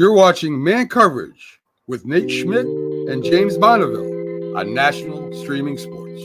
You're watching Man Coverage with Nate Schmidt and James Bonneville on National Streaming Sports.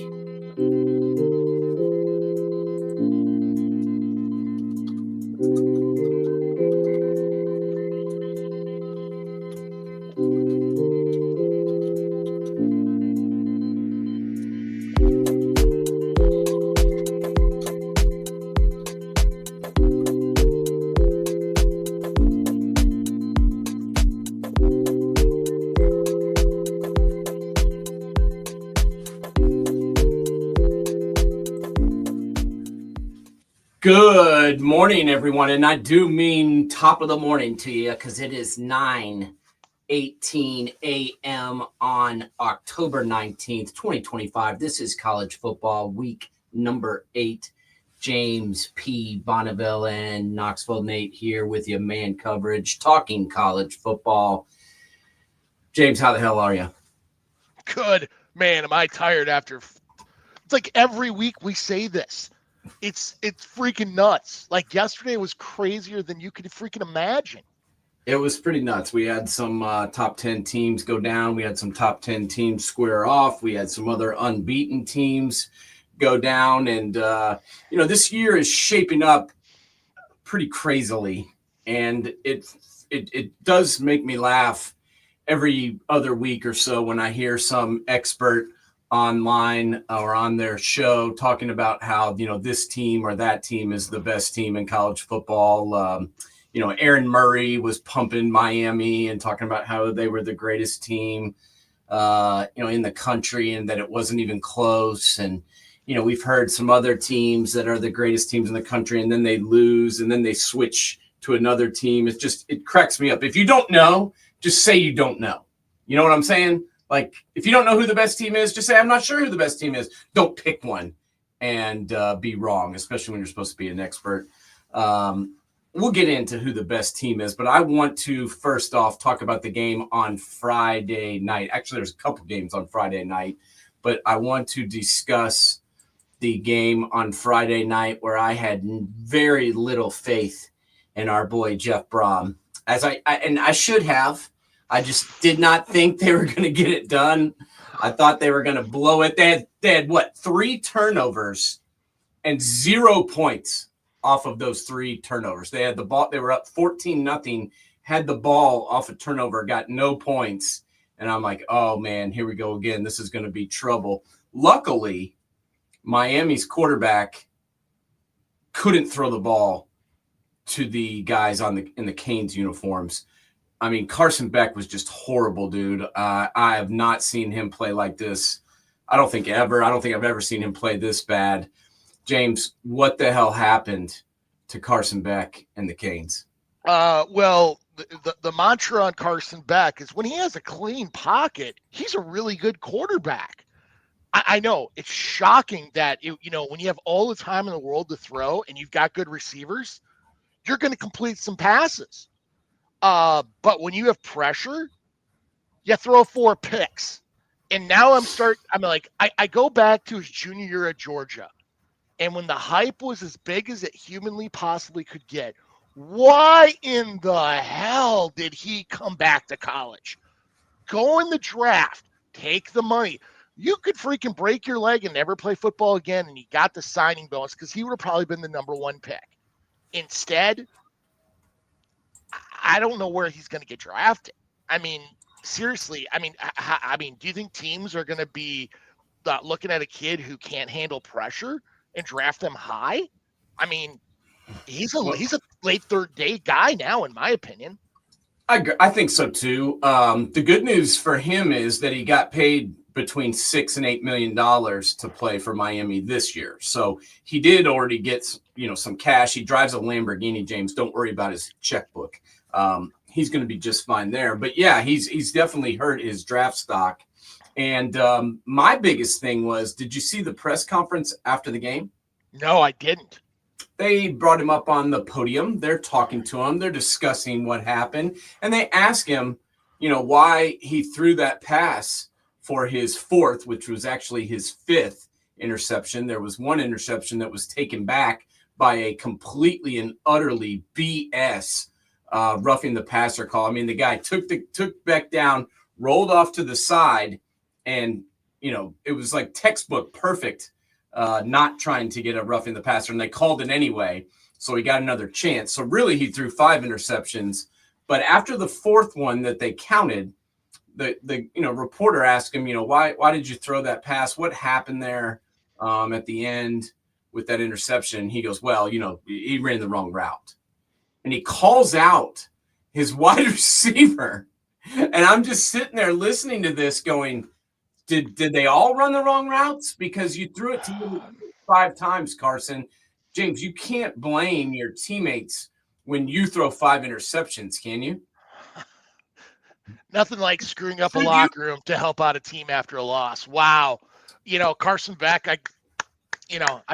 Good morning, everyone, and I do mean top of the morning to you because it is 9:18 a.m. on October 19th, 2025. This is college football week number 8. James P. Bonneville and Knoxville Nate here with you, Man Coverage, talking college football. James, how the hell are you? Good. Man, am I tired after. It's like every week we say this. It's freaking nuts. Like yesterday was crazier than you could freaking imagine. It was pretty nuts. We had some top 10 teams go down. We had some top 10 teams square off. We had some other unbeaten teams go down. And, this year is shaping up pretty crazily. And it does make me laugh every other week or so when I hear some expert online or on their show talking about how, this team or that team is the best team in college football. Aaron Murray was pumping Miami and talking about how they were the greatest team, in the country and that it wasn't even close. And, we've heard some other teams that are the greatest teams in the country and then they lose and then they switch to another team. It cracks me up. If you don't know, just say you don't know. You know what I'm saying? Like, if you don't know who the best team is, just say, I'm not sure who the best team is. Don't pick one and be wrong, especially when you're supposed to be an expert. We'll get into who the best team is, but I want to first off talk about the game on Friday night. Actually, there's a couple games on Friday night, but I want to discuss the game on Friday night where I had very little faith in our boy Jeff Brom. I should have. I just did not think they were going to get it done. I thought they were going to blow it. They had 3 turnovers and 0 points off of those 3 turnovers. They had the ball. They were up 14-0, had the ball off a turnover, got no points. And I'm like, oh, man, here we go again. This is going to be trouble. Luckily, Miami's quarterback couldn't throw the ball to the guys in the Canes uniforms. I mean, Carson Beck was just horrible, dude. I have not seen him play like this. I don't think I've ever seen him play this bad. James, what the hell happened to Carson Beck and the Canes? Well, the mantra on Carson Beck is when he has a clean pocket, he's a really good quarterback. I know it's shocking that, when you have all the time in the world to throw and you've got good receivers, you're going to complete some passes. But when you have pressure, you throw 4 picks. And now I go back to his junior year at Georgia. And when the hype was as big as it humanly possibly could get, why in the hell did he come back to college? Go in the draft, take the money. You could freaking break your leg and never play football again, and he got the signing bonus because he would have probably been the number 1 pick. Instead, I don't know where he's going to get drafted. I mean, seriously. I mean, do you think teams are going to be looking at a kid who can't handle pressure and draft them high? I mean, he's a late third day guy now, in my opinion. I think so too. The good news for him is that he got paid between $6 and $8 million to play for Miami this year. So he did already get, some cash. He drives a Lamborghini, James. Don't worry about his checkbook. He's going to be just fine there. But yeah, he's definitely hurt his draft stock. And my biggest thing was, did you see the press conference after the game? No, I didn't. They brought him up on the podium. They're talking to him. They're discussing what happened. And they ask him, why he threw that pass for his 4th, which was actually his 5th interception. There was 1 interception that was taken back by a completely and utterly BS roughing the passer call. I mean, the guy took back down, rolled off to the side, and it was like textbook perfect, not trying to get a roughing the passer, and they called it anyway. So he got another chance. So really, he threw 5 interceptions. But after the 4th one that they counted, the reporter asked him, why did you throw that pass? What happened there at the end with that interception? He goes, well, he ran the wrong route. And he calls out his wide receiver. And I'm just sitting there listening to this going, did they all run the wrong routes? Because you threw it to him 5 times, Carson. James, you can't blame your teammates when you throw 5 interceptions, can you? Nothing like screwing up a locker room to help out a team after a loss. Wow. Carson Beck, I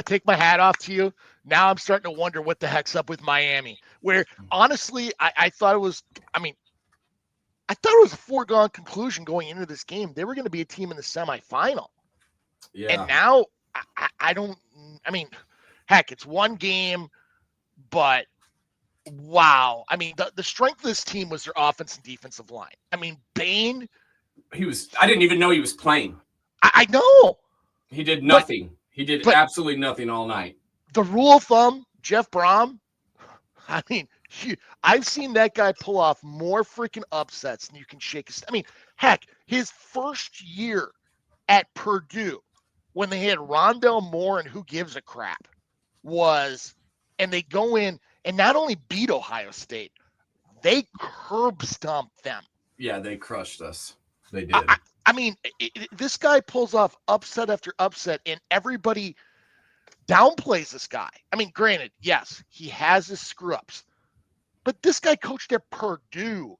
take my hat off to you. Now I'm starting to wonder what the heck's up with Miami, where honestly, I thought it was a foregone conclusion going into this game. They were going to be a team in the semifinal. Yeah. And now heck, it's one game, but wow. I mean, the strength of this team was their offense and defensive line. I mean, Bain. I didn't even know he was playing. I know. He did nothing. He did absolutely nothing all night. The rule of thumb, Jeff Brom, I mean, I've seen that guy pull off more freaking upsets than you can shake. I mean, heck, his first year at Purdue, when they had Rondell Moore and who gives a crap, and they go in and not only beat Ohio State, they curb stomped them. Yeah, they crushed us. They did. I mean, this guy pulls off upset after upset, and everybody downplays this guy. I mean, granted, yes, he has his screw-ups, but this guy coached at Purdue.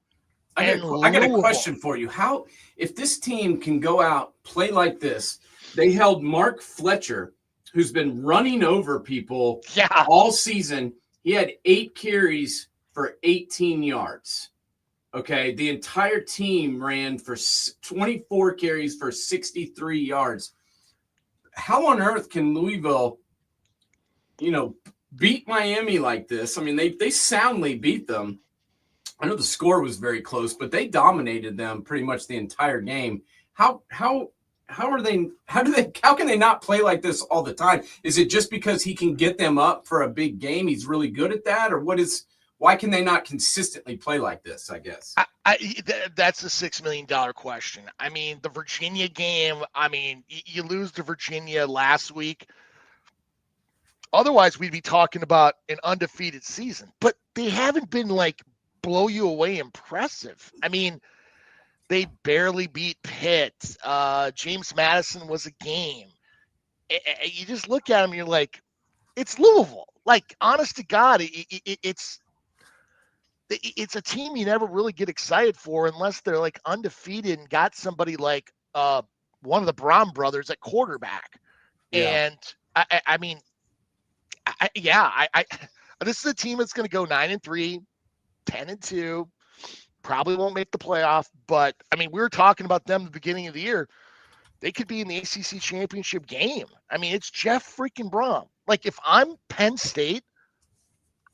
I got a question for you. How, if this team can go out, play like this, they held Mark Fletcher, who's been running over people all season. He had 8 carries for 18 yards. Okay, the entire team ran for 24 carries for 63 yards. How on earth can Louisville, beat Miami like this? I mean, they soundly beat them. I know the score was very close, but they dominated them pretty much the entire game. How can they not play like this all the time? Is it just because he can get them up for a big game? He's really good at that, or why can they not consistently play like this, I guess? That's a $6 million question. I mean, the Virginia game, you lose to Virginia last week. Otherwise, we'd be talking about an undefeated season. But they haven't been, blow you away impressive. I mean, they barely beat Pitt. James Madison was a game. You just look at them, you're like, it's Louisville. Honest to God, it's a team you never really get excited for unless they're undefeated and got somebody like one of the Brom brothers at quarterback. Yeah. And this is a team that's going to go 9-3, 10-2, probably won't make the playoff. But we were talking about them at the beginning of the year. They could be in the ACC championship game. It's Jeff freaking Brom. If I'm Penn State,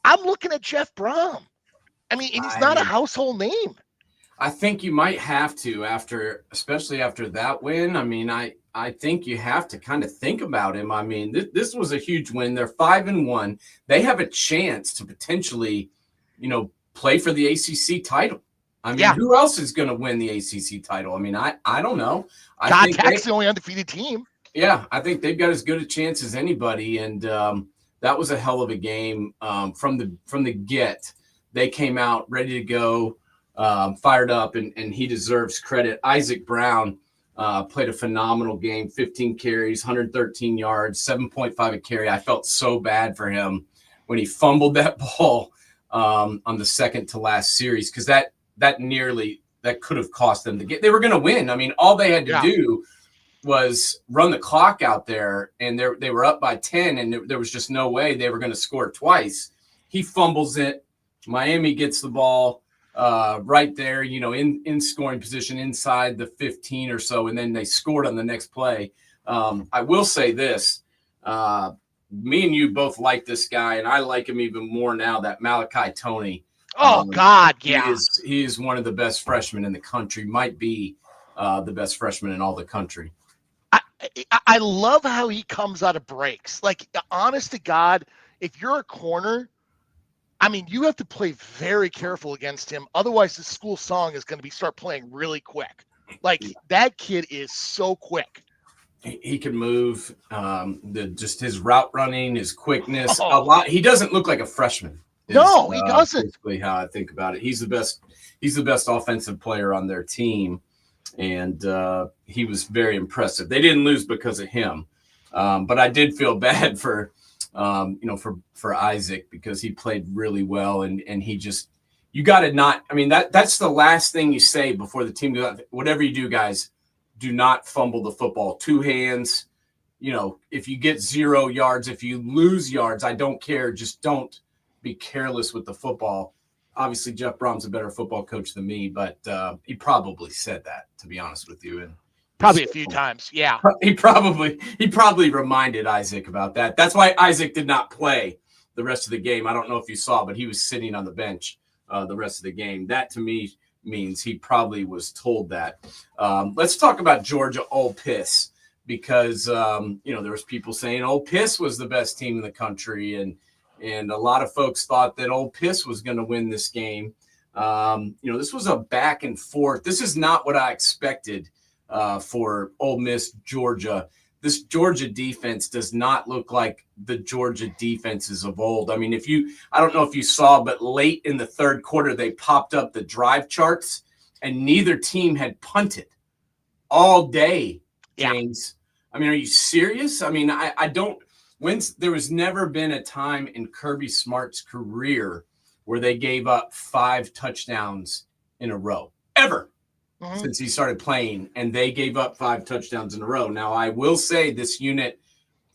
I'm looking at Jeff Brom. And he's not a household name. I think you might have to especially after that win. I think you have to kind of think about him. This was a huge win. They're 5-1. They have a chance to potentially, play for the ACC title. Who else is going to win the ACC title? I don't know. Tech's the only undefeated team. Yeah, I think they've got as good a chance as anybody. And that was a hell of a game from the get. They came out ready to go, fired up, and he deserves credit. Isaac Brown played a phenomenal game, 15 carries, 113 yards, 7.5 a carry. I felt so bad for him when he fumbled that ball on the second to last series, because that could have cost them the game. They were going to win. All they had to do was run the clock out there, and they were up by 10, and there was just no way they were going to score twice. He fumbles it. Miami gets the ball right there, in scoring position inside the 15 or so, and then they scored on the next play. I will say this. Me and you both like this guy, and I like him even more now, that Malachi Toney. Oh God, yeah. He is one of the best freshmen in the country. Might be the best freshman in all the country. I love how he comes out of breaks. Like, honest to God, if you're a corner, I mean, you have to play very careful against him. Otherwise, the school song is going to start playing really quick. Like, that kid is so quick. He can move. Just his route running, his quickness. A lot. He doesn't look like a freshman. No, he doesn't. Basically, how I think about it. He's the best. He's the best offensive player on their team, and he was very impressive. They didn't lose because of him, but I did feel bad for Isaac, because he played really well, and he just, you got to not. I mean, that's the last thing you say before the team goes out. Whatever you do, guys, do not fumble the football. 2 hands. If you get 0 yards, if you lose yards, I don't care. Just don't be careless with the football. Obviously, Jeff Brom's a better football coach than me, but he probably said that, to be honest with you, and probably a few times. Yeah, he probably reminded Isaac about that. That's why Isaac did not play the rest of the game. I don't know if you saw, but he was sitting on the bench the rest of the game. That to me means he probably was told that. Let's talk about Georgia Ole Miss, because there was people saying Ole Miss was the best team in the country, and a lot of folks thought that Ole Miss was going to win this game. This was a back and forth. This is not what I expected for Ole Miss, Georgia. This Georgia defense does not look like the Georgia defenses of old. I mean, I don't know if you saw, but late in the third quarter, they popped up the drive charts, and neither team had punted all day, James. Yeah. I mean, are you serious? I mean, I don't. There was never been a time in Kirby Smart's career where they gave up 5 touchdowns in a row, ever, since he started playing, and they gave up 5 touchdowns in a row. Now, I will say this unit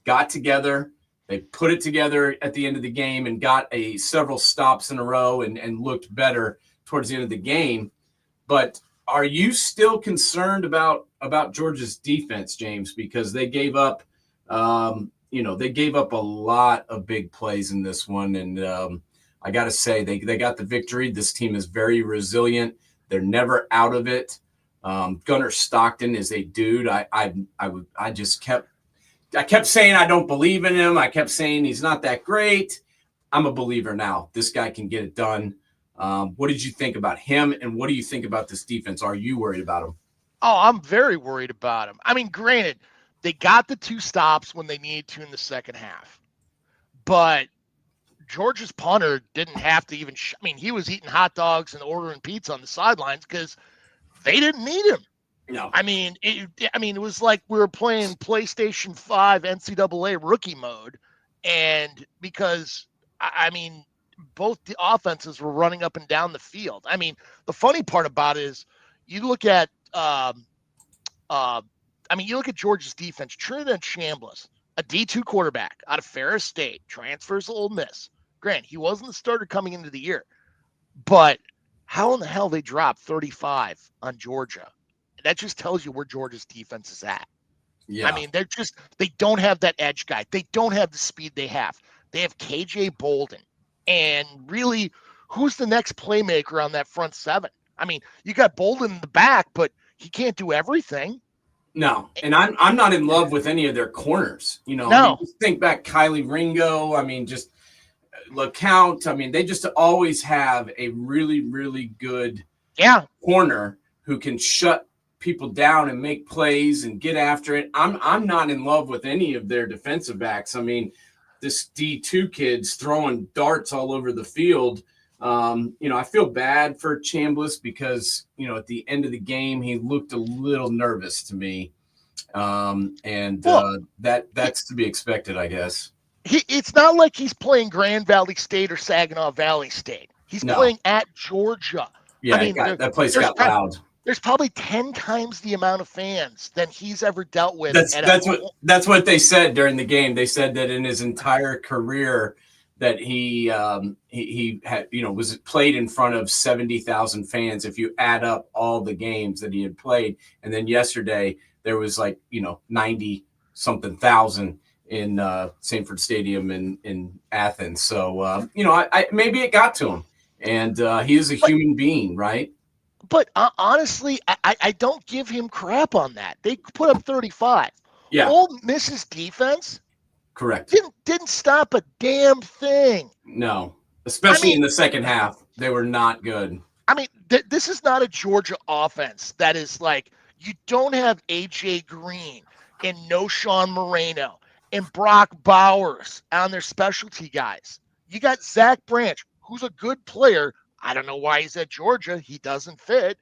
got together. They put it together at the end of the game and got several stops in a row and looked better towards the end of the game. But are you still concerned about Georgia's defense, James? Because they gave up they gave up a lot of big plays in this one. And I got to say, they got the victory. This team is very resilient. They're never out of it. Gunnar Stockton is a dude. I kept saying I don't believe in him. I kept saying he's not that great. I'm a believer now. This guy can get it done. What did you think about him, and what do you think about this defense? Are you worried about him? Oh, I'm very worried about him. I mean, granted, they got the 2 stops when they needed to in the second half, but Georgia's punter didn't have to even. He was eating hot dogs and ordering pizza on the sidelines because they didn't need him. No, it was like we were playing PlayStation 5 NCAA rookie mode, and because both the offenses were running up and down the field. I mean, the funny part about it is you look at Georgia's defense. Trinidad Chambliss, a D2 quarterback out of Ferris State, transfers to Ole Miss. Grant, he wasn't the starter coming into the year, but how in the hell they dropped 35 on Georgia? That just tells you where Georgia's defense is at. Yeah. I mean, they don't have that edge guy. They don't have the speed they have. They have KJ Bolden. And really, who's the next playmaker on that front 7? I mean, you got Bolden in the back, but he can't do everything. No, and I'm not in love with any of their corners. No. Just think back, Kylie Ringo. Just LeCount. They just always have a really, really good corner who can shut people down and make plays and get after it. I'm not in love with any of their defensive backs. This D2 kid's throwing darts all over the field. I feel bad for Chambliss because, at the end of the game, he looked a little nervous to me. That's to be expected, I guess. It's not like he's playing Grand Valley State or Saginaw Valley State. He's playing at Georgia. Yeah, that place got loud. There's probably 10 times the amount of fans than he's ever dealt with. That's what they said during the game. They said that in his entire career that he had, was played in front of 70,000 fans if you add up all the games that he had played. And then yesterday there was 90 something thousand in Sanford Stadium in Athens. So, maybe it got to him. And he is a human being, right? But honestly, I don't give him crap on that. They put up 35. Yeah, Ole Miss's defense correct. didn't stop a damn thing. No, I especially mean, in the second half, they were not good. This is not a Georgia offense that is like you don't have A.J. Green and no Sean Moreno and Brock Bowers on their specialty guys. You got Zach Branch, who's a good player. I don't know why he's at Georgia. He doesn't fit.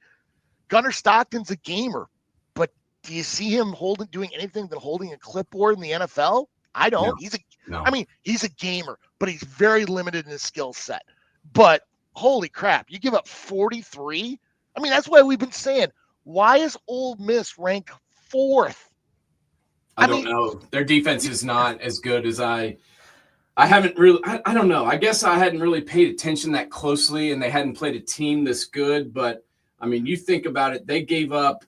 Gunnar Stockton's a gamer, but do you see him doing anything than holding a clipboard in the NFL? I don't. No. He's a gamer, but he's very limited in his skill set. But holy crap, you give up 43? That's why we've been saying, why is Ole Miss ranked 4th? I don't know. Their defense is not as good as I haven't really, I don't know. I guess I hadn't really paid attention that closely, and they hadn't played a team this good. But, you think about it, they gave up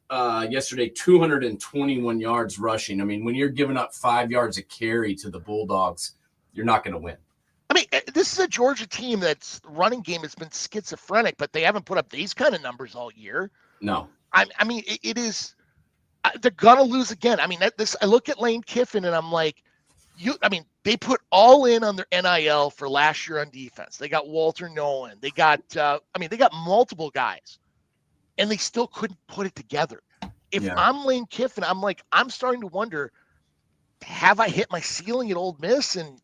yesterday 221 yards rushing. When you're giving up 5 yards a carry to the Bulldogs, you're not going to win. This is a Georgia team that's running game has been schizophrenic, but they haven't put up these kind of numbers all year. No. It is – they're going to lose again. I look at Lane Kiffin, and I'm like, they put all in on their NIL for last year on defense. They got Walter Nolan. They got they got multiple guys, and they still couldn't put it together. If I'm Lane Kiffin, I'm starting to wonder, have I hit my ceiling at Ole Miss? And,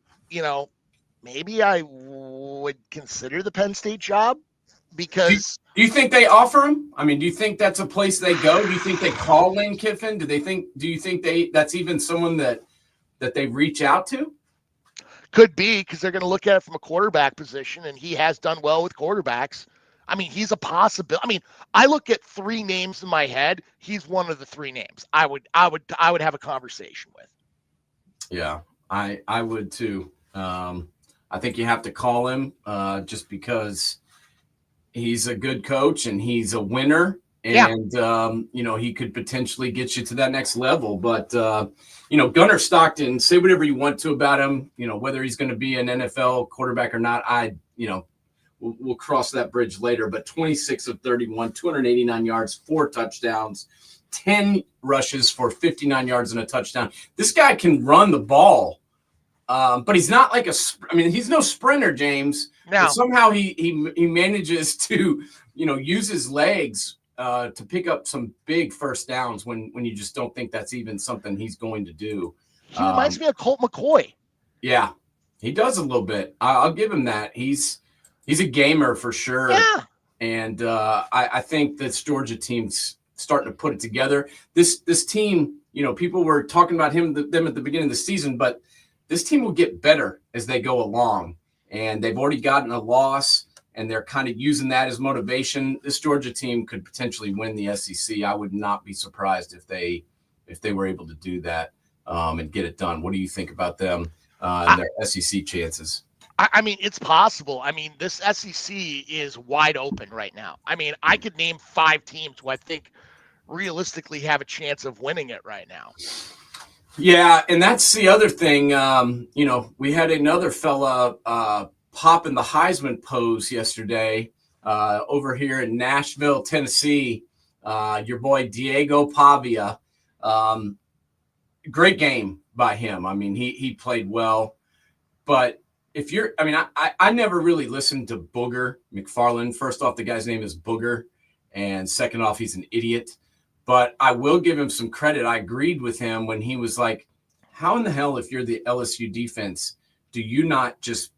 maybe I would consider the Penn State job because. Do you think they offer him? Do you think that's a place they go? Do you think they call Lane Kiffin? Do you think that's even someone that they reach out to? Could be, because they're going to look at it from a quarterback position, and he has done well with quarterbacks. He's a possibility. I look at 3 names in my head. He's one of the 3 names I would have a conversation with. Yeah, I would too. I think you have to call him just because he's a good coach and he's a winner. And, he could potentially get you to that next level. But, Gunnar Stockton, say whatever you want to about him, whether he's going to be an NFL quarterback or not, we'll cross that bridge later. But 26 of 31, 289 yards, 4 touchdowns, 10 rushes for 59 yards and a touchdown. This guy can run the ball, but he's not like he's no sprinter, James. No. But somehow he manages to, use his legs to pick up some big first downs when you just don't think that's even something he's going to do. He reminds me of Colt McCoy. Yeah, he does a little bit. I'll give him that. He's a gamer for sure. Yeah. And I think this Georgia team's starting to put it together. This team, people were talking about them at the beginning of the season, but this team will get better as they go along. And they've already gotten a loss, and they're kind of using that as motivation. This Georgia team could potentially win the SEC. I would not be surprised if they were able to do that and get it done. What do you think about them and their SEC chances? It's possible. This SEC is wide open right now. I could name 5 teams who I think realistically have a chance of winning it right now. Yeah, and that's the other thing. We had another fella pop in the Heisman pose yesterday over here in Nashville, Tennessee. Your boy Diego Pavia. Great game by him. He played well. But if you're, I never really listened to Booger McFarland. First off, the guy's name is Booger. And second off, he's an idiot. But I will give him some credit. I agreed with him when he was like, how in the hell, if you're the LSU defense, do you not just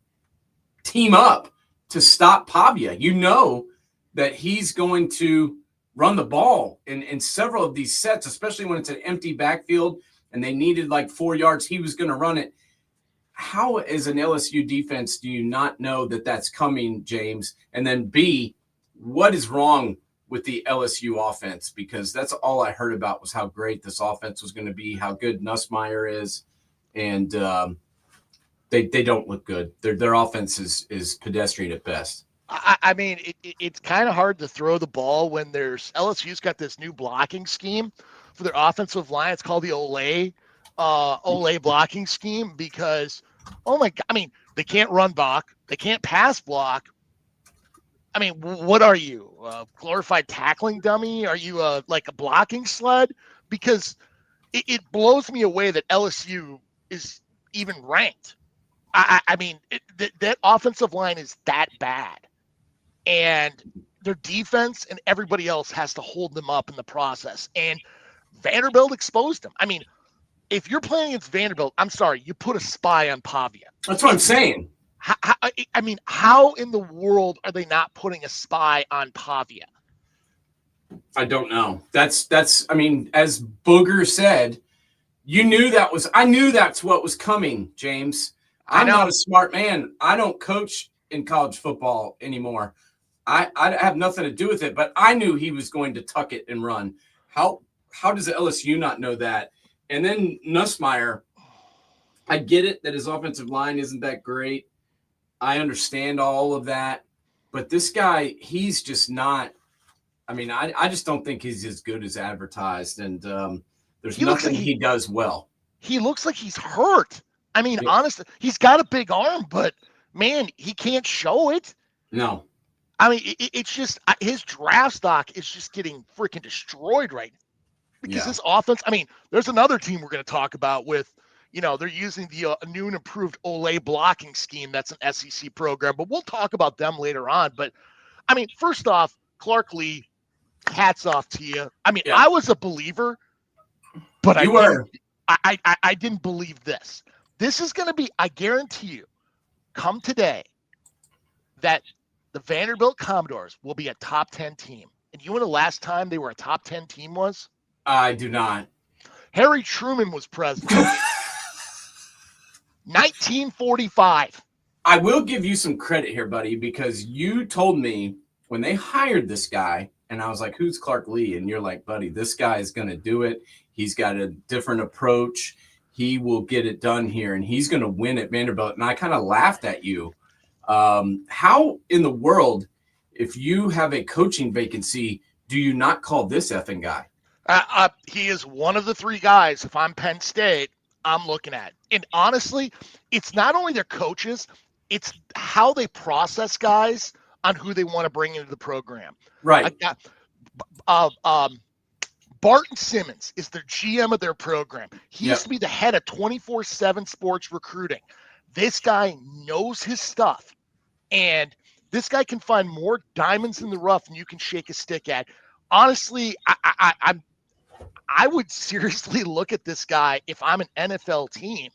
team up to stop Pavia? You know that he's going to run the ball in several of these sets, especially when it's an empty backfield and they needed like 4 yards. He was going to run it. How, as an LSU defense, do you not know that that's coming, James? And then B, what is wrong with the LSU offense? Because that's all I heard about was how great this offense was going to be, how good Nussmeier is, and they don't look good. Their offense is pedestrian at best. It's kind of hard to throw the ball when LSU's got this new blocking scheme for their offensive line. It's called the Ole blocking scheme because, oh my God, they can't run block, they can't pass block. I mean, what are you? A glorified tackling dummy? Are you like a blocking sled? Because it blows me away that LSU is even ranked. I mean, that offensive line is that bad, and their defense and everybody else has to hold them up in the process. And Vanderbilt exposed them. I mean, if you're playing against Vanderbilt, I'm sorry, you put a spy on Pavia. That's what I'm saying. I mean, how in the world are they not putting a spy on Pavia? I don't know. That's. I mean, as Booger said, I knew that's what was coming, James. I'm not a smart man. I don't coach in college football anymore. I have nothing to do with it, but I knew he was going to tuck it and run. How does the LSU not know that? And then Nussmeier, I get it that his offensive line isn't that great. I understand all of that, but this guy, he's just not. I mean, I just don't think he's as good as advertised, and there's nothing he does well. He looks like he's hurt. I mean, honestly, he's got a big arm, but man, he can't show it. No. I mean, it's just his draft stock is just getting freaking destroyed right now because his offense. I mean, there's another team we're going to talk about with, they're using the new and improved Ole blocking scheme. That's an SEC program, but we'll talk about them later on. But I mean, first off, Clark Lee, hats off to you. I mean, I was a believer, but I didn't believe this. This is going to be, I guarantee you, come today, that the Vanderbilt Commodores will be a top 10 team. And you know the last time they were a top 10 team was? I do not. Harry Truman was president. 1945. I will give you some credit here, buddy, because you told me when they hired this guy, and I was like, who's Clark Lee? And you're like, buddy, this guy is going to do it. He's got a different approach. He will get it done here, and he's going to win at Vanderbilt. And I kind of laughed at you. How in the world, if you have a coaching vacancy, do you not call this effing guy? He is one of the three guys, if I'm Penn State, I'm looking at. And honestly, it's not only their coaches, it's how they process guys on who they want to bring into the program. Right. Barton Simmons is their GM of their program. He used to be the head of 24/7 sports recruiting. This guy knows his stuff, and this guy can find more diamonds in the rough than you can shake a stick at. Honestly, I would seriously look at this guy if I'm an NFL team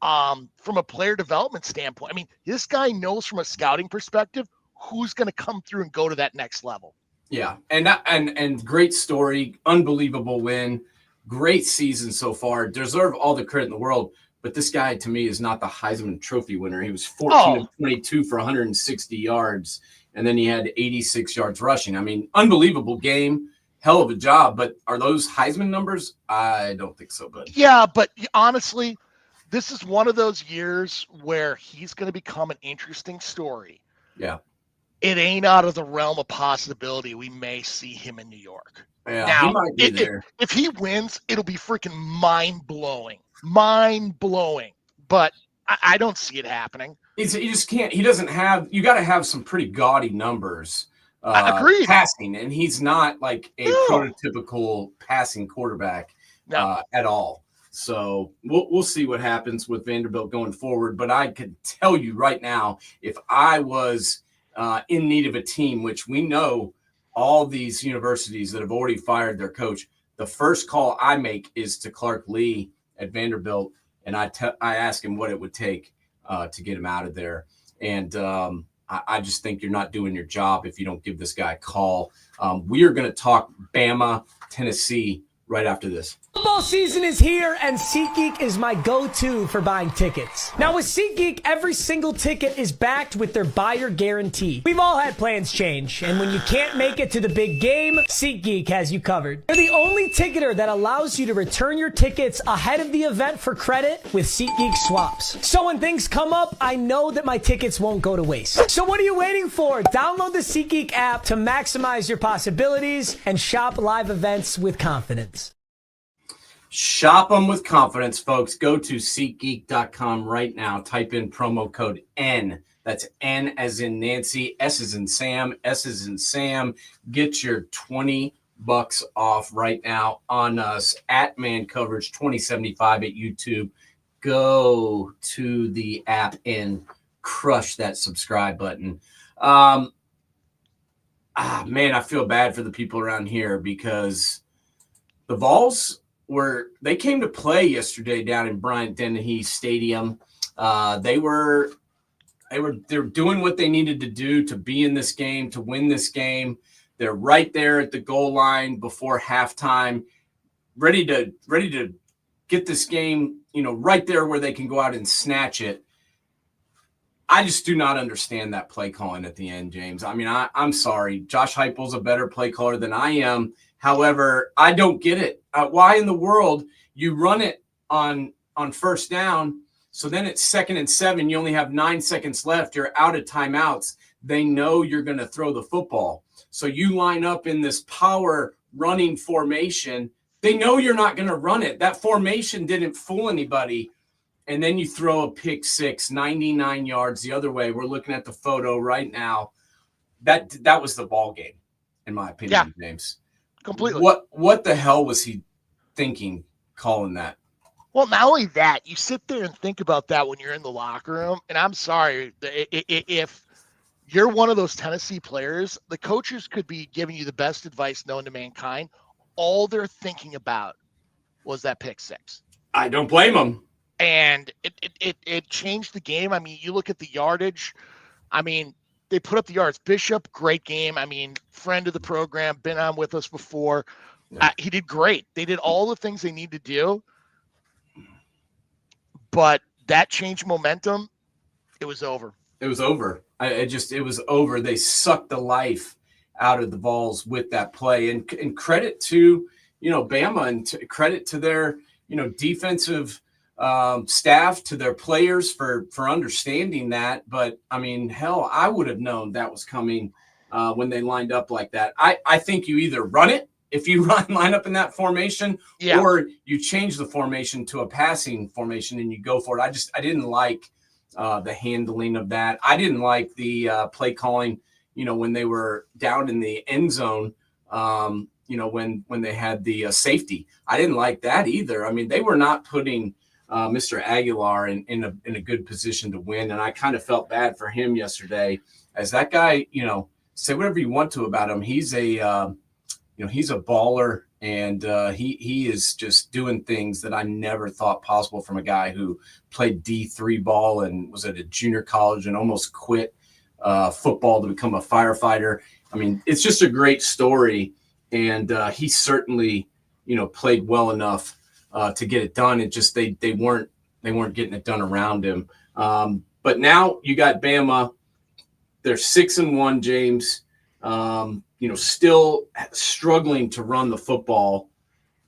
from a player development standpoint. I mean, this guy knows from a scouting perspective who's going to come through and go to that next level. Yeah, and great story, unbelievable win, great season so far. Deserve all the credit in the world, but this guy to me is not the Heisman Trophy winner. He was 14 of 22 for 160 yards, and then he had 86 yards rushing. I mean, unbelievable game, hell of a job. But are those Heisman numbers? I don't think so, bud. Yeah, but honestly, this is one of those years where he's going to become an interesting story. Yeah. It ain't out of the realm of possibility we may see him in New York. Yeah, now, he might be there. If he wins, it'll be freaking mind-blowing. Mind-blowing. But I don't see it happening. You just can't. He doesn't have – you got to have some pretty gaudy numbers Agreed. passing, and he's not like a prototypical passing quarterback at all. So we'll see what happens with Vanderbilt going forward. But I can tell you right now, if I was – in need of a team, which we know all these universities that have already fired their coach, the first call I make is to Clark Lee at Vanderbilt, and I ask him what it would take to get him out of there. And I just think you're not doing your job if you don't give this guy a call. We are going to talk Bama, Tennessee right after this. Football season is here, and SeatGeek is my go-to for buying tickets. Now, with SeatGeek, every single ticket is backed with their buyer guarantee. We've all had plans change, and when you can't make it to the big game, SeatGeek has you covered. They're the only ticketer that allows you to return your tickets ahead of the event for credit with SeatGeek swaps. So when things come up, I know that my tickets won't go to waste. So what are you waiting for? Download the SeatGeek app to maximize your possibilities and shop live events with confidence. Shop them with confidence, folks. Go to SeatGeek.com right now. Type in promo code N That's N as in Nancy, S as in Sam, S as in Sam. Get your $20 off right now on us at Man Coverage 2075 at YouTube. Go to the app and crush that subscribe button. Man, I feel bad for the people around here because the Vols they came to play yesterday down in Bryant-Dennehy Stadium. They're doing what they needed to do to be in this game, to win this game. They're right there at the goal line before halftime, ready to get this game, right there where they can go out and snatch it. I just do not understand that play calling at the end, James. I mean, I'm sorry. Josh Heupel's a better play caller than I am. However, I don't get it. Why in the world you run it on first down? So then it's 2nd and 7. You only have 9 seconds left. You're out of timeouts. They know you're going to throw the football. So you line up in this power running formation. They know you're not going to run it. That formation didn't fool anybody. And then you throw a pick six, 99 yards the other way. We're looking at the photo right now. That was the ball game, in my opinion, James. Completely. What the hell was he thinking calling that? Well, not only that, you sit there and think about that when you're in the locker room. And I'm sorry, if you're one of those Tennessee players, the coaches could be giving you the best advice known to mankind. All they're thinking about was that pick six. I don't blame them. And it changed the game. I mean, you look at the yardage. I mean, they put up the yards. Bishop, great game. I mean, friend of the program, been on with us before. Yeah. He did great. They did all the things they need to do. But that changed momentum. It was over. It was over. It was over. They sucked the life out of the Vols with that play. And credit to, Bama, and credit to their, defensive staff, to their players for understanding that. But I mean, hell, I would have known that was coming when they lined up like that. I think you either run it if you line up in that formation, or you change the formation to a passing formation and you go for it. I didn't like the handling of that. I didn't like the play calling, when they were down in the end zone, when they had the safety. I didn't like that either. I mean, they were not putting Mr. Aguilar in a good position to win. And I kind of felt bad for him yesterday, as that guy, say whatever you want to about him. He's he's a baller, and he is just doing things that I never thought possible from a guy who played D3 ball and was at a junior college and almost quit football to become a firefighter. I mean, it's just a great story, and he certainly, played well enough to get it done. It just they weren't getting it done around him. But now you got Bama. They're 6-1, James. Still struggling to run the football,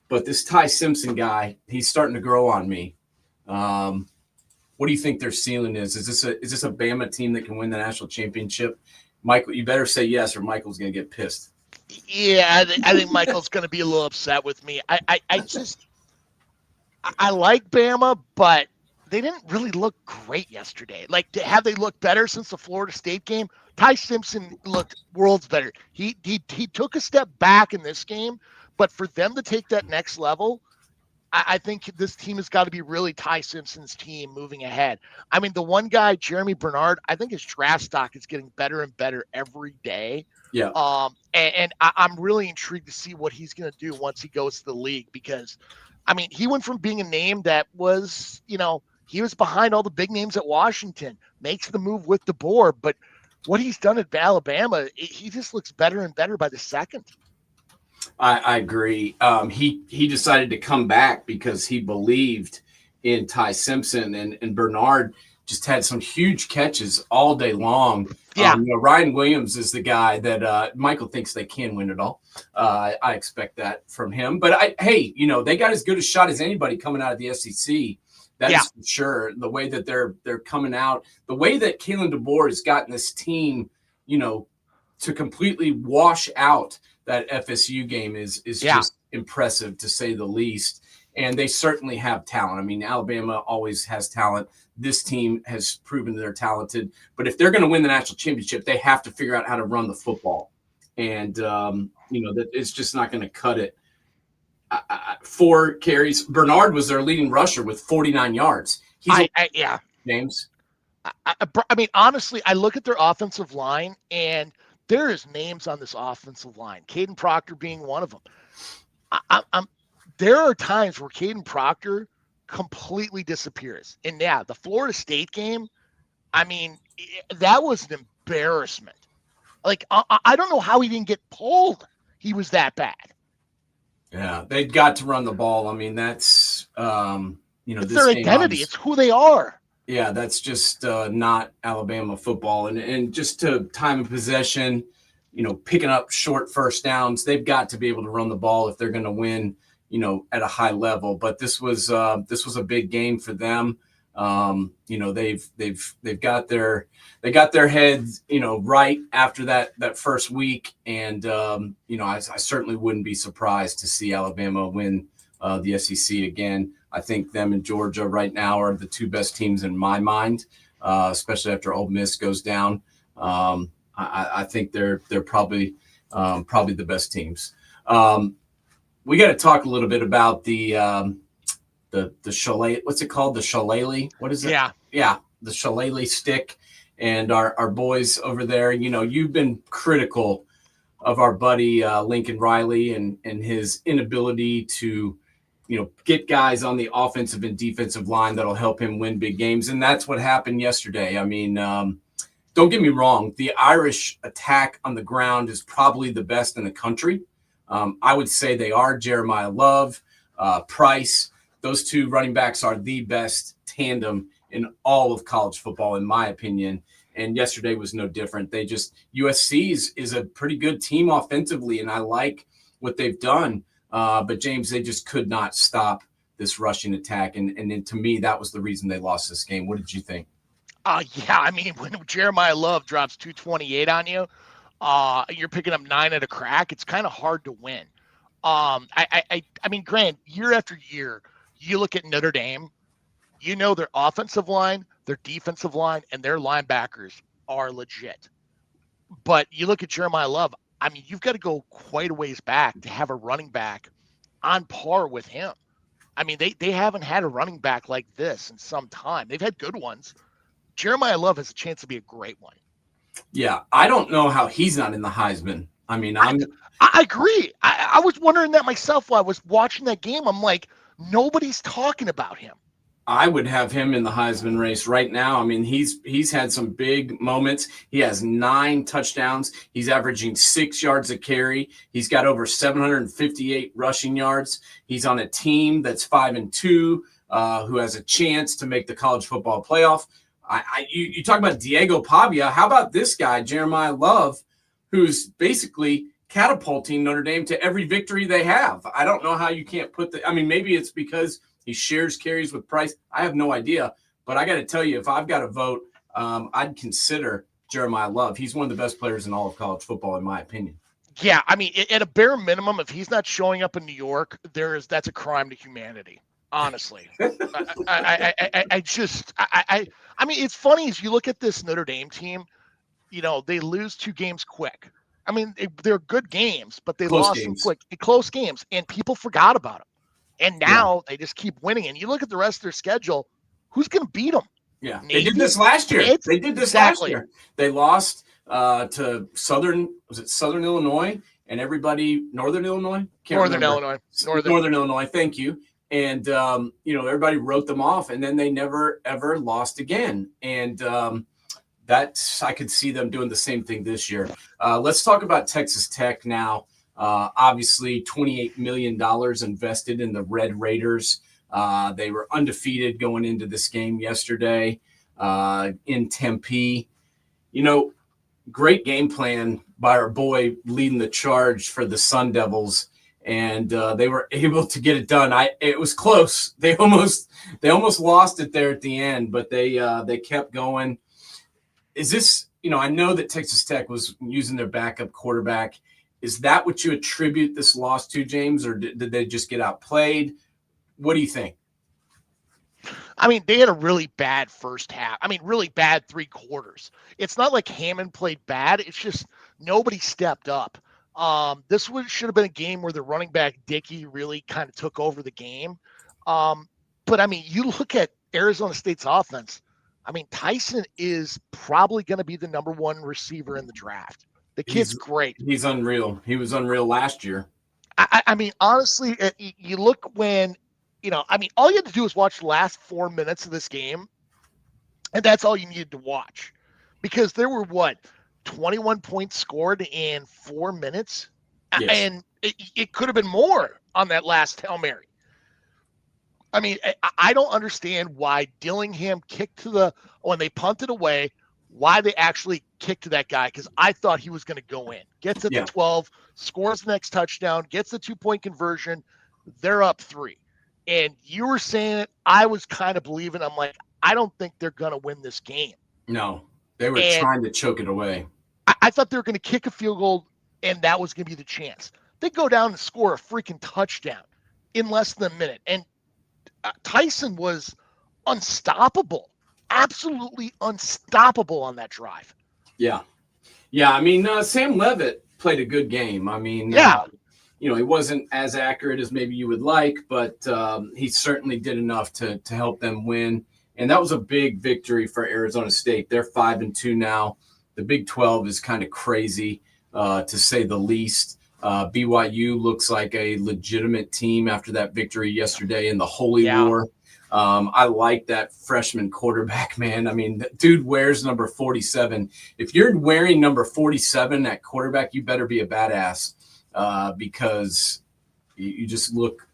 but this Ty Simpson guy, he's starting to grow on me. What do you think their ceiling is? Is this a Bama team that can win the national championship? Michael, you better say yes, or Michael's going to get pissed. Yeah, I think Michael's going to be a little upset with me. I like Bama, but they didn't really look great yesterday. Like, have they looked better since the Florida State game? Ty Simpson looked worlds better. He took a step back in this game, but for them to take that next level, I think this team has got to be really Ty Simpson's team moving ahead. I mean, the one guy, Jeremy Bernard, I think his draft stock is getting better and better every day. Yeah. And I'm really intrigued to see what he's going to do once he goes to the league, because, I mean, he went from being a name that was, he was behind all the big names at Washington, makes the move with DeBoer, but what he's done at Alabama, he just looks better and better by the second. I agree. He decided to come back because he believed in Ty Simpson, and Bernard just had some huge catches all day long. Yeah. Ryan Williams is the guy that Michael thinks they can win it all. I expect that from him. But they got as good a shot as anybody coming out of the SEC. That is for sure. The way that they're coming out, the way that Kalen DeBoer has gotten this team, to completely wash out that FSU game is just impressive, to say the least. and they certainly have talent. I mean, Alabama always has talent. This team has proven they're talented. But if they're going to win the national championship, they have to figure out how to run the football. And, that it's just not going to cut it. 4 carries. Bernard was their leading rusher with 49 yards. Yeah. James. I mean, honestly, I look at their offensive line, and there is names on this offensive line. Caden Proctor being one of them. There are times where Caden Proctor completely disappears. And yeah, the Florida State game, I mean, that was an embarrassment. Like, I don't know how he didn't get pulled. He was that bad. Yeah, they've got to run the ball. I mean, that's, it's their identity. It's who they are. Yeah, that's just not Alabama football. And just to time of possession, picking up short first downs, they've got to be able to run the ball if they're going to win, at a high level. But this was a big game for them. They've got their heads, right after that first week. And, I certainly wouldn't be surprised to see Alabama win the SEC again. I think them and Georgia right now are the 2 best teams in my mind, especially after Ole Miss goes down. I think they're probably the best teams. We got to talk a little bit about the shillelagh. What's it called? The shillelagh. What is it? Yeah, the shillelagh stick. And our boys over there. You've been critical of our buddy Lincoln Riley and his inability to get guys on the offensive and defensive line that'll help him win big games. And that's what happened yesterday. I mean, don't get me wrong. The Irish attack on the ground is probably the best in the country. I would say they are. Jeremiah Love, Price, those 2 running backs are the best tandem in all of college football, in my opinion. And yesterday was no different. USC is a pretty good team offensively, and I like what they've done. But James, they just could not stop this rushing attack. And to me, that was the reason they lost this game. What did you think? Yeah, I mean, when Jeremiah Love drops 228 on you, you're picking up 9 at a crack. It's kind of hard to win. I mean, Grant, year after year, you look at Notre Dame, their offensive line, their defensive line, and their linebackers are legit. But you look at Jeremiah Love, I mean, you've got to go quite a ways back to have a running back on par with him. I mean, they haven't had a running back like this in some time. They've had good ones. Jeremiah Love has a chance to be a great one. Yeah, I don't know how he's not in the Heisman. I mean, I agree. I was wondering that myself while I was watching that game. I'm like, nobody's talking about him. I would have him in the Heisman race right now. I mean, he's had some big moments. He has 9 touchdowns. He's averaging 6 yards a carry. He's got over 758 rushing yards. He's on a team that's 5-2, who has a chance to make the college football playoff. You talk about Diego Pavia. How about this guy, Jeremiah Love, who's basically catapulting Notre Dame to every victory they have? I don't know how you can't put maybe it's because he shares carries with Price. I have no idea. But I got to tell you, if I've got to vote, I'd consider Jeremiah Love. He's one of the best players in all of college football, in my opinion. Yeah, I mean, at a bare minimum, if he's not showing up in New York, that's a crime to humanity. Honestly, I mean, it's funny as you look at this Notre Dame team. They lose 2 games quick. I mean, they're good games, but they lost them quick, close games, and people forgot about them. And now they just keep winning. And you look at the rest of their schedule, who's going to beat them? Yeah, Navy? They did this last year. Last year. They lost to Southern Illinois and everybody, Northern Illinois? Northern Illinois. Thank you. And, everybody wrote them off, and then they never, ever lost again. And I could see them doing the same thing this year. Let's talk about Texas Tech now. Obviously, $28 million invested in the Red Raiders. They were undefeated going into this game yesterday in Tempe. Great game plan by our boy leading the charge for the Sun Devils, and they were able to get it done. It was close. They almost lost it there at the end, but they kept going. Is this, I know that Texas Tech was using their backup quarterback. Is that what you attribute this loss to, James, or did they just get outplayed? What do you think? I mean, they had a really bad first half. I mean, really bad 3 quarters. It's not like Hammond played bad. It's just nobody stepped up. This should have been a game where the running back Dickey really kind of took over the game. But I mean, you look at Arizona State's offense. I mean, Tyson is probably going to be the number 1 receiver in the draft. The kid's great. He's unreal. He was unreal last year. I mean, honestly, you look when, I mean, all you had to do was watch the last 4 minutes of this game, and that's all you needed to watch. Because there were, 21 points scored in 4 minutes? Yes. And it could have been more on that last Hail Mary. I mean, I don't understand why Dillingham kicked when they punted away, why they actually kicked to that guy, because I thought he was going to go in. Gets at the 12, scores the next touchdown, gets the 2-point conversion. They're up 3. And you were saying it, I was kind of believing. I'm like, I don't think they're going to win this game. No, they were trying to choke it away. I thought they were going to kick a field goal, and that was going to be the chance. They go down and score a freaking touchdown in less than a minute. And Tyson was unstoppable, absolutely unstoppable on that drive. Yeah. I mean, Sam Levitt played a good game. I mean, he wasn't as accurate as maybe you would like, but he certainly did enough to help them win. And that was a big victory for Arizona State. They're 5-2 now. The Big 12 is kind of crazy, to say the least. BYU looks like a legitimate team after that victory yesterday in the Holy War. I like that freshman quarterback, man. I mean, dude wears number 47. If you're wearing number 47 at quarterback, you better be a badass, because you just look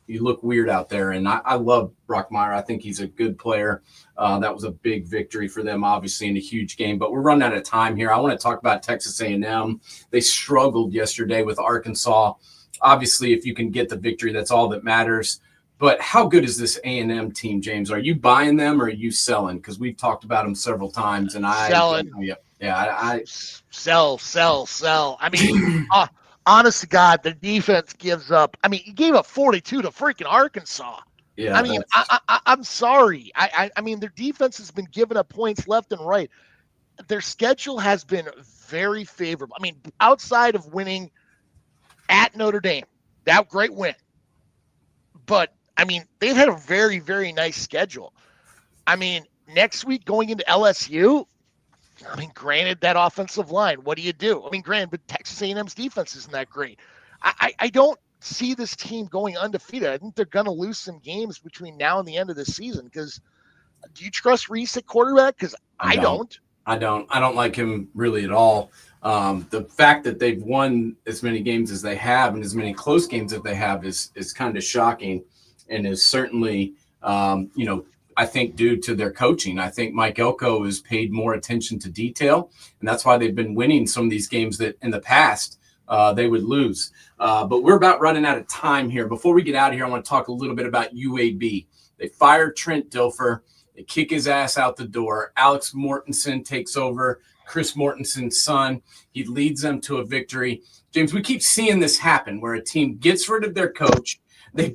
weird out there. And I love Brockmeyer. I think he's a good player. That was a big victory for them, obviously, in a huge game. But we're running out of time here. I want to talk about Texas A&M. They struggled yesterday with Arkansas. Obviously, if you can get the victory, that's all that matters. But how good is this A&M team, James? Are you buying them or are you selling? Because we've talked about them several times. And selling. I sell. I mean, honest to God, the defense gives up. I mean, he gave up 42 to freaking Arkansas. Yeah, I mean, I'm sorry. I mean, their defense has been giving up points left and right. Their schedule has been very favorable. I mean, outside of winning at Notre Dame, that great win. But, I mean, they've had a very, very nice schedule. I mean, next week going into LSU, I mean, granted, that offensive line, what do you do? I mean, granted, but Texas A&M's defense isn't that great. I don't see this team going undefeated. I think they're going to lose some games between now and the end of the season, because do you trust Reese at quarterback? Because I don't. I don't like him really at all. The fact that they've won as many games as they have and as many close games that they have is kind of shocking, and is certainly, I think due to their coaching. I think Mike Elko has paid more attention to detail, and that's why they've been winning some of these games that in the past they would lose. But we're about running out of time here. Before we get out of here, I want to talk a little bit about UAB. They fired Trent Dilfer. They kick his ass out the door. Alex Mortensen takes over, Chris Mortensen's son. He leads them to a victory. James, we keep seeing this happen where a team gets rid of their coach. They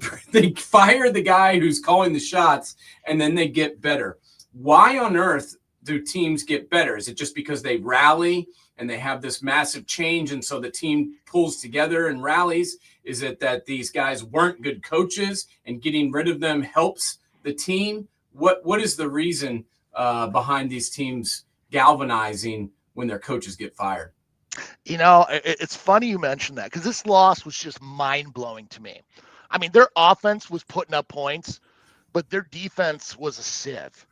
fire the guy who's calling the shots, and then they get better. Why on earth do teams get better? Is it just because they rally and they have this massive change, and so the team pulls together and rallies? Is it that these guys weren't good coaches and getting rid of them helps the team? What is the reason behind these teams galvanizing when their coaches get fired? You know, it's funny you mentioned that, because this loss was just mind-blowing to me. I mean, their offense was putting up points, but their defense was a sieve.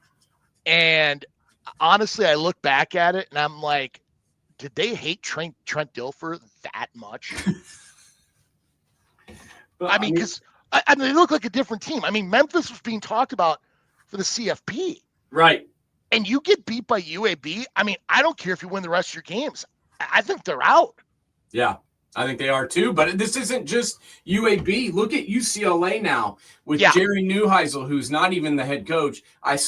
And honestly, I look back at it and I'm like, did they hate Trent Dilfer that much? I mean, because they look like a different team. I mean, Memphis was being talked about for the CFP. Right. And you get beat by UAB. I mean, I don't care if you win the rest of your games. I think they're out. Yeah, I think they are too. But this isn't just UAB. Look at UCLA now with Jerry Neuheisel, who's not even the head coach.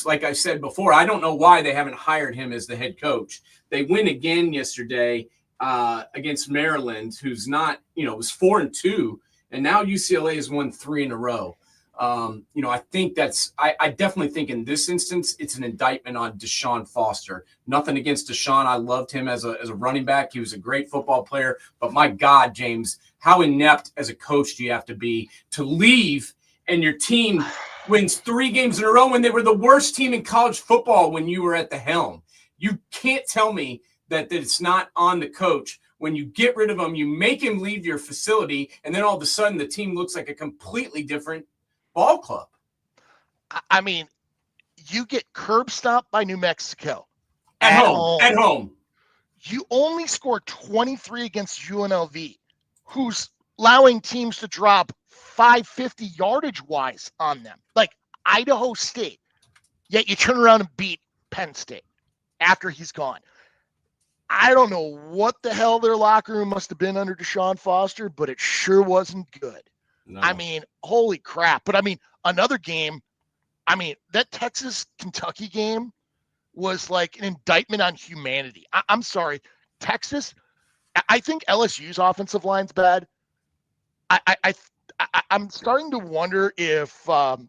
Like I said before, I don't know why they haven't hired him as the head coach. They win again yesterday against Maryland, who's not, was 4-2, and now UCLA has won 3 in a row. I think I definitely think in this instance, it's an indictment on Deshaun Foster. Nothing against Deshaun. I loved him as a running back. He was a great football player. But my God, James, how inept as a coach do you have to be to leave and your team wins 3 games in a row when they were the worst team in college football when you were at the helm? You can't tell me that it's not on the coach. When you get rid of him, you make him leave your facility, and then all of a sudden the team looks like a completely different ball club. I mean, you get curb stomped by New Mexico at home. You only scored 23 against UNLV, who's allowing teams to drop 550 yardage wise on them, like Idaho State. Yet you turn around and beat Penn State after he's gone. I don't know what the hell their locker room must have been under Deshaun Foster, but it sure wasn't good. No. I mean, holy crap. But I mean, another game, that Texas-Kentucky game was like an indictment on humanity. I'm sorry. Texas, I think LSU's offensive line's bad. I'm starting to wonder if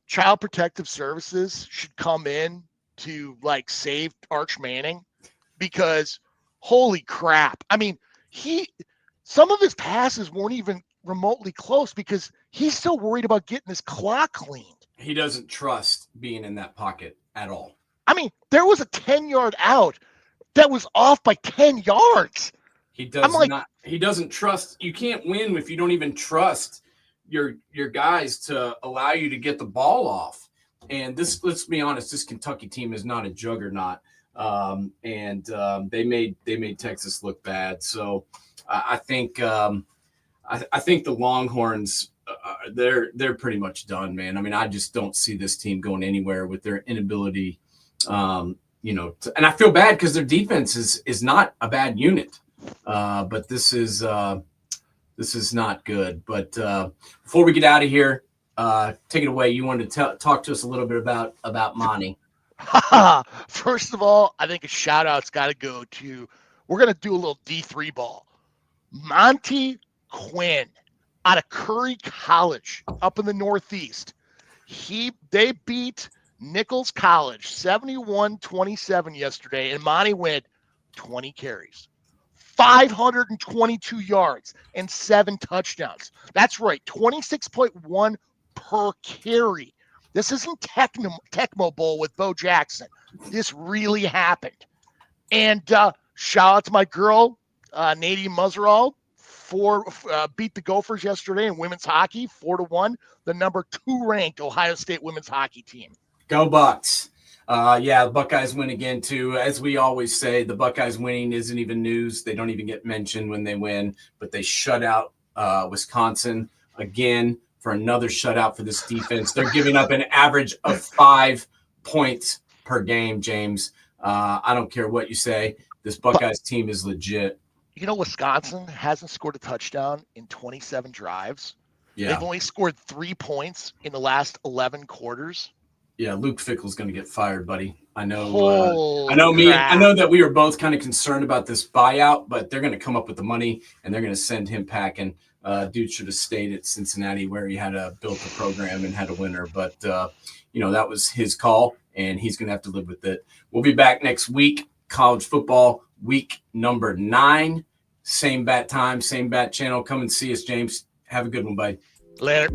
Child Protective Services should come in to like save Arch Manning, because holy crap. I mean, some of his passes weren't even remotely close because he's still worried about getting his clock cleaned. He doesn't trust being in that pocket at all. I mean, there was a 10-yard out that was off by 10 yards. He doesn't trust. You can't win if you don't even trust your guys to allow you to get the ball off. And this, let's be honest, this Kentucky team is not a juggernaut. They made Texas look bad. So I think the Longhorns, they're pretty much done, man. I mean, I just don't see this team going anywhere with their inability, and I feel bad because their defense is not a bad unit, but this is not good. But before we get out of here, take it away. You wanted to talk to us a little bit about Monty. First of all, I think a shout out's got to go to, we're going to do a little D3 ball. Monty Quinn out of Curry College up in the Northeast. They beat Nichols College 71-27 yesterday, and Monty went 20 carries, 522 yards, and 7 touchdowns. That's right, 26.1 per carry. This isn't Tecmo Bowl with Bo Jackson. This really happened. And shout out to my girl, Nadine Muzerall, beat the Gophers yesterday in women's hockey 4-1, the number 2 ranked Ohio State women's hockey team. Go Bucks. The Buckeyes win again, too. As we always say, the Buckeyes winning isn't even news. They don't even get mentioned when they win, but they shut out Wisconsin again for another shutout for this defense. They're giving up an average of 5 points per game, James. I don't care what you say. This Buckeyes team is legit. Wisconsin hasn't scored a touchdown in 27 drives. Yeah. They've only scored 3 points in the last 11 quarters. Yeah, Luke Fickell's going to get fired, buddy. I know. I know that we were both kind of concerned about this buyout, but they're going to come up with the money and they're going to send him packing. Dude should have stayed at Cincinnati where he had built a program and had a winner. But, that was his call, and he's going to have to live with it. We'll be back next week. College football week number 9. Same bat time, same bat channel. Come and see us, James. Have a good one, bud. Later.